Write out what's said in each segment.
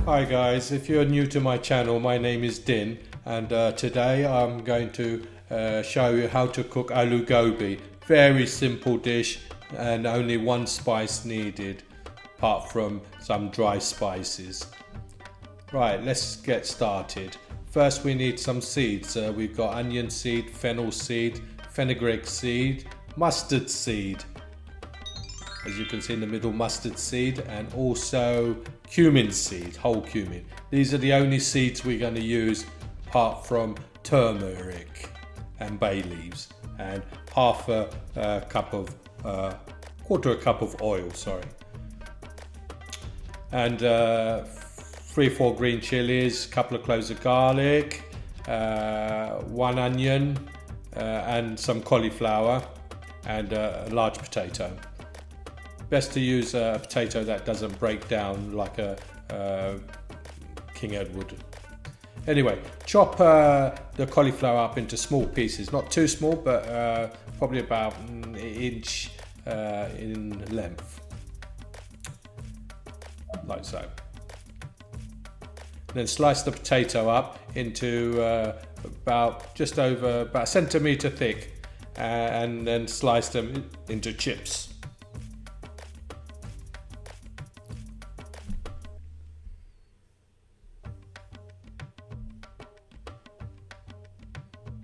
Hi guys, if you're new to my channel, my name is Din, and today I'm going to show you how to cook aloo gobi. Very simple dish and only one spice needed apart from some dry spices. Right, let's get started. First we need some seeds. We've got onion seed, fennel seed, fenugreek seed, mustard seed. As you can see in the middle, mustard seed, and also cumin seed, whole cumin. These are the only seeds we're going to use apart from turmeric and bay leaves, and half a cup of, quarter a cup of oil, sorry. And 3 or 4 green chillies, couple of cloves of garlic, 1 onion, and some cauliflower, and a large potato. Best to use a potato that doesn't break down like a King Edward. Anyway, chop the cauliflower up into small pieces, not too small, but probably about an inch in length, like so. Then slice the potato up into just over about a centimetre thick, and then slice them into chips.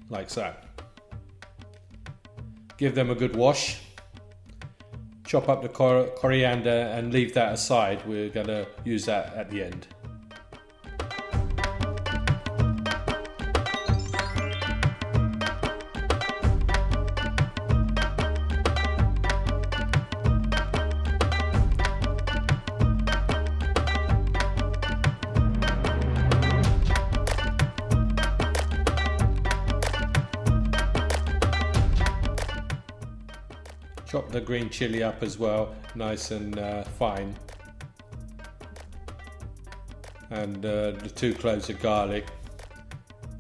Like so. Give them a good wash. Chop up the coriander and leave that aside. We're going to use that at the end. Chop the green chilli up as well, nice and fine. And the 2 cloves of garlic.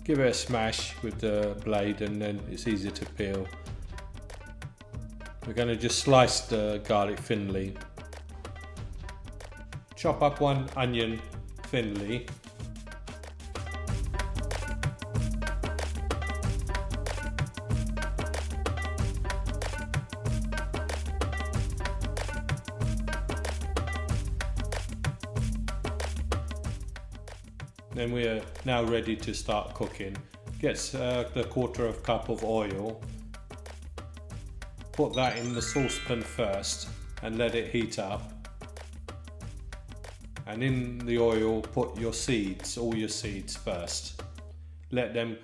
Give it a smash with the blade and then it's easy to peel. We're going to just slice the garlic thinly. Chop up 1 onion thinly. Then we are now ready to start cooking. Get the quarter of a cup of oil. Put that in the saucepan first and let it heat up. And in the oil put your seeds, all your seeds first. Let them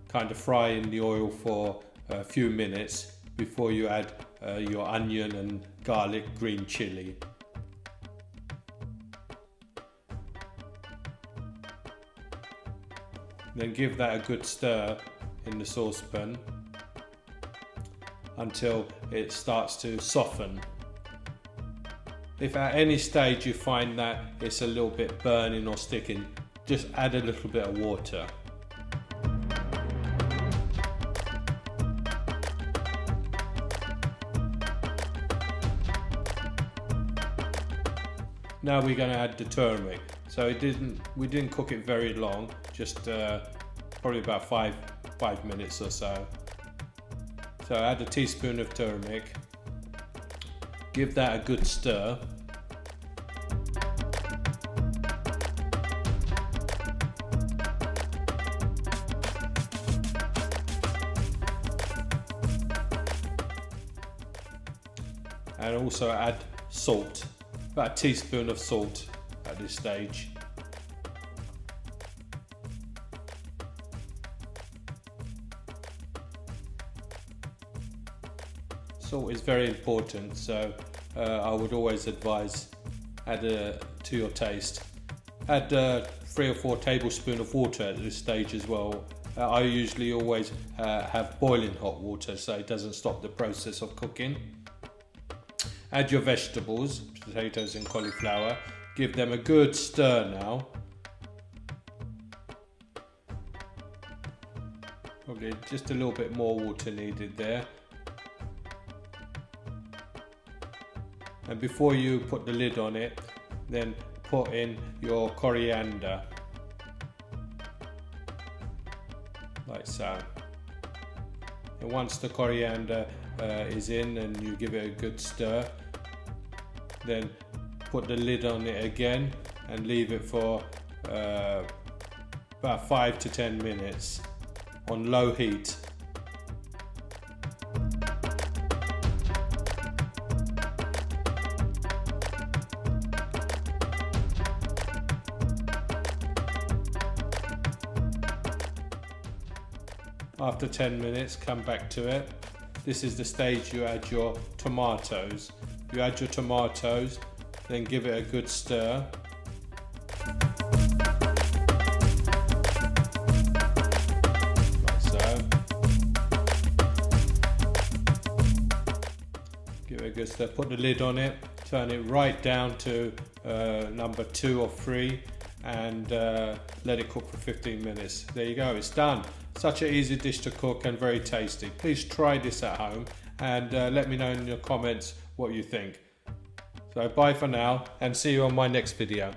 kind of fry in the oil for a few minutes before you add your onion and garlic, green chilli. Then give that a good stir in the saucepan until it starts to soften. If at any stage you find that it's a little bit burning or sticking, just add a little bit of water. Now we're going to add the turmeric. So we didn't cook it very long, just probably about 5 minutes or so. So add a teaspoon of turmeric. Give that a good stir. And also add salt. About a teaspoon of salt at this stage. Salt is very important, so I would always advise add to your taste. Add 3 or 4 tablespoons of water at this stage as well. I usually always have boiling hot water so it doesn't stop the process of cooking. Add your vegetables, potatoes and cauliflower. Give them a good stir now. Probably just a little bit more water needed there. And before you put the lid on it, then put in your coriander, like so. And once the coriander is in and you give it a good stir, then put the lid on it again and leave it for about 5 to 10 minutes on low heat. After 10 minutes, come back to it. This is the stage you add your tomatoes. You add your tomatoes, then give it a good stir. Like so. Give it a good stir. Put the lid on it. Turn it right down to number 2 or 3 and let it cook for 15 minutes. There you go, it's done. Such an easy dish to cook and very tasty. Please try this at home and let me know in your comments what you think. So bye for now and see you on my next video.